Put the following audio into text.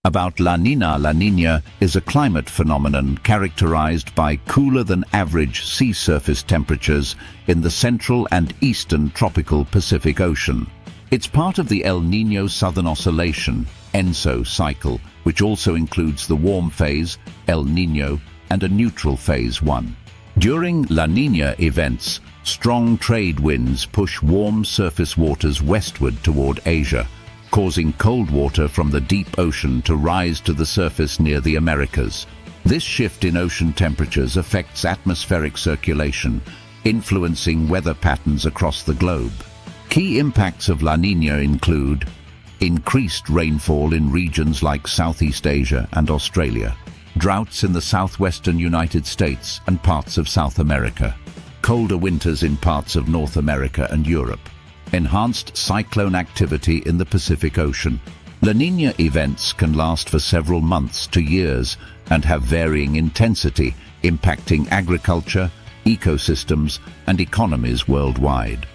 About La Niña. La Niña is a climate phenomenon characterized by cooler-than-average sea surface temperatures in the central and eastern tropical Pacific Ocean. It's part of the El Niño Southern Oscillation, ENSO cycle, which also includes the warm phase, El Niño, and a neutral phase 1. During La Niña events, strong trade winds push warm surface waters westward toward Asia, causing cold water from the deep ocean to rise to the surface near the Americas. This shift in ocean temperatures affects atmospheric circulation, influencing weather patterns across the globe. Key impacts of La Niña include increased rainfall in regions like Southeast Asia and Australia, droughts in the southwestern United States and parts of South America, colder winters in parts of North America and Europe, enhanced cyclone activity in the Pacific Ocean. La Niña events can last for several months to years and have varying intensity, impacting agriculture, ecosystems, and economies worldwide.